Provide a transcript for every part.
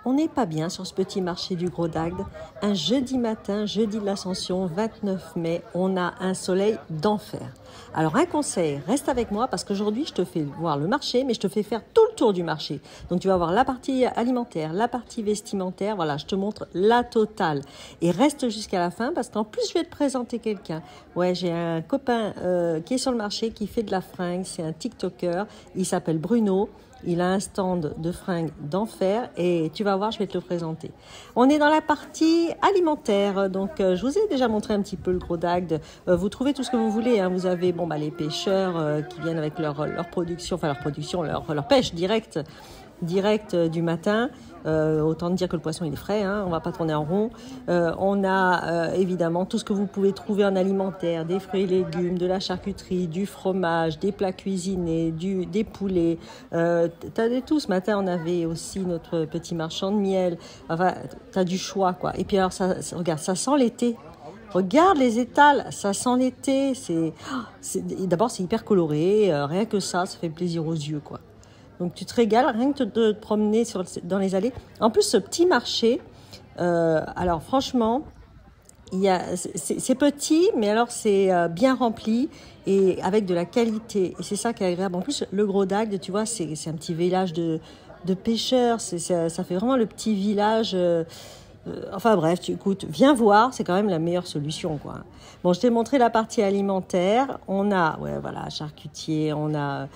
On n'est pas bien sur ce petit marché du Gros d'Agde. Un jeudi matin, jeudi de l'Ascension, 29 mai, on a un soleil d'enfer. Alors un conseil, reste avec moi parce qu'aujourd'hui je te fais voir le marché, mais je te fais faire tout le tour du marché. Donc tu vas voir la partie alimentaire, la partie vestimentaire, voilà, je te montre la totale. Et reste jusqu'à la fin parce qu'en plus je vais te présenter quelqu'un. Ouais, j'ai un copain qui est sur le marché, qui fait de la fringue, c'est un TikToker, il s'appelle Bruno. Il a un stand de fringues d'enfer et tu vas voir, je vais te le présenter. On est dans la partie alimentaire, donc je vous ai déjà montré un petit peu le Gros d'Agde. Vous trouvez tout ce que vous voulez, hein. Vous avez les pêcheurs qui viennent avec leur production, leur pêche directe du matin. Autant dire que le poisson il est frais, hein, on va pas tourner en rond. On a évidemment tout ce que vous pouvez trouver en alimentaire, des fruits et légumes, de la charcuterie, du fromage, des plats cuisinés, des poulets. T'as de tout. Ce matin on avait aussi notre petit marchand de miel. Enfin, t'as du choix quoi. Et puis alors regarde, ça sent l'été. Regarde les étals, ça sent l'été. D'abord c'est hyper coloré, rien que ça fait plaisir aux yeux quoi. Donc tu te régales rien que de te promener dans les allées. En plus, ce petit marché, alors franchement, c'est petit, mais alors c'est bien rempli et avec de la qualité. Et c'est ça qui est agréable. En plus, le Gros d'Agde, tu vois, c'est un petit village de pêcheurs. Ça fait vraiment le petit village. Enfin bref, écoute, viens voir, c'est quand même la meilleure solution, quoi. Bon, je t'ai montré la partie alimentaire. On a, charcutier, on a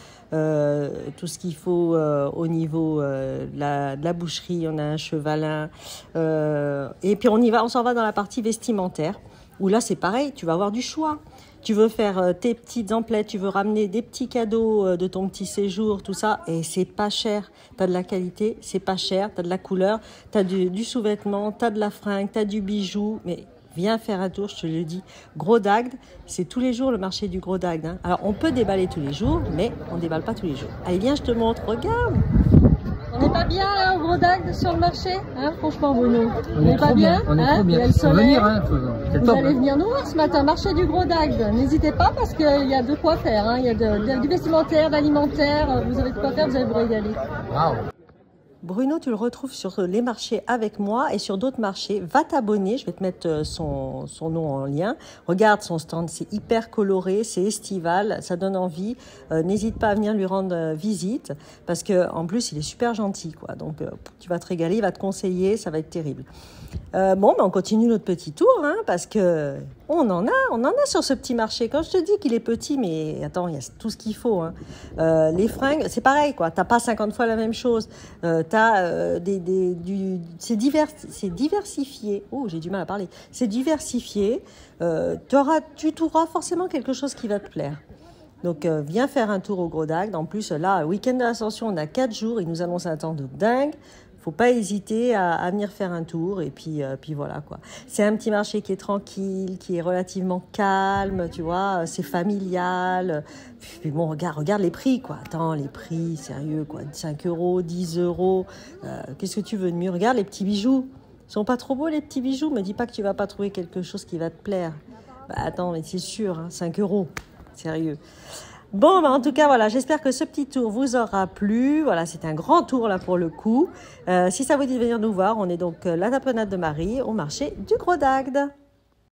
tout ce qu'il faut au niveau de la boucherie. On a un chevalin. Et puis on s'en va dans la partie vestimentaire, où là c'est pareil, tu vas avoir du choix. Tu veux faire tes petites emplettes, tu veux ramener des petits cadeaux de ton petit séjour, tout ça, et c'est pas cher. Tu as de la qualité, c'est pas cher, tu as de la couleur, tu as du sous-vêtement, tu as de la fringue, tu as du bijou, mais viens faire un tour, je te le dis. Gros d'Agde, c'est tous les jours le marché du Gros d'Agde, hein. Alors on peut déballer tous les jours, mais on déballe pas tous les jours. Allez, viens, je te montre, regarde. On n'est pas bien là au Gros d'Agde sur le marché, hein, franchement Bruno. On n'est pas bien, on est trop bien. Il y a le soleil. Vous top, allez venir nous voir ce matin, marché du Gros d'Agde. N'hésitez pas parce qu'il y a de quoi faire, hein. Il y a du vestimentaire, d'alimentaire, vous avez de quoi faire, vous allez vous régaler. Wow. Bruno, tu le retrouves sur les marchés avec moi et sur d'autres marchés. Va t'abonner, je vais te mettre son nom en lien. Regarde son stand, c'est hyper coloré, c'est estival, ça donne envie. N'hésite pas à venir lui rendre visite parce que en plus il est super gentil, quoi. Donc tu vas te régaler, il va te conseiller, ça va être terrible. On continue notre petit tour, hein, parce que on en a sur ce petit marché. Quand je te dis qu'il est petit, mais attends, il y a tout ce qu'il faut, hein. Les fringues, c'est pareil, quoi. T'as pas 50 fois la même chose. C'est diversifié. Oh, j'ai du mal à parler. C'est diversifié. Tu trouveras forcément quelque chose qui va te plaire. Donc, viens faire un tour au Gros d'Agde. En plus, là, le week-end de l'Ascension, on a 4 jours. Ils nous annoncent un temps de dingue. Faut pas hésiter à venir faire un tour et puis voilà quoi. C'est un petit marché qui est tranquille, qui est relativement calme, tu vois, c'est familial. Puis bon, regarde les prix quoi. Attends, les prix, sérieux quoi, 5 €, 10 €. Qu'est-ce que tu veux de mieux? Regarde les petits bijoux. Ils sont pas trop beaux les petits bijoux? Me dis pas que tu vas pas trouver quelque chose qui va te plaire. Bah attends, mais c'est sûr, hein, 5 €. Sérieux. Bon, en tout cas, voilà, j'espère que ce petit tour vous aura plu. Voilà, c'est un grand tour là pour le coup. Si ça vous dit de venir nous voir, on est donc la Tapenade de Marie au marché du Gros d'Agde.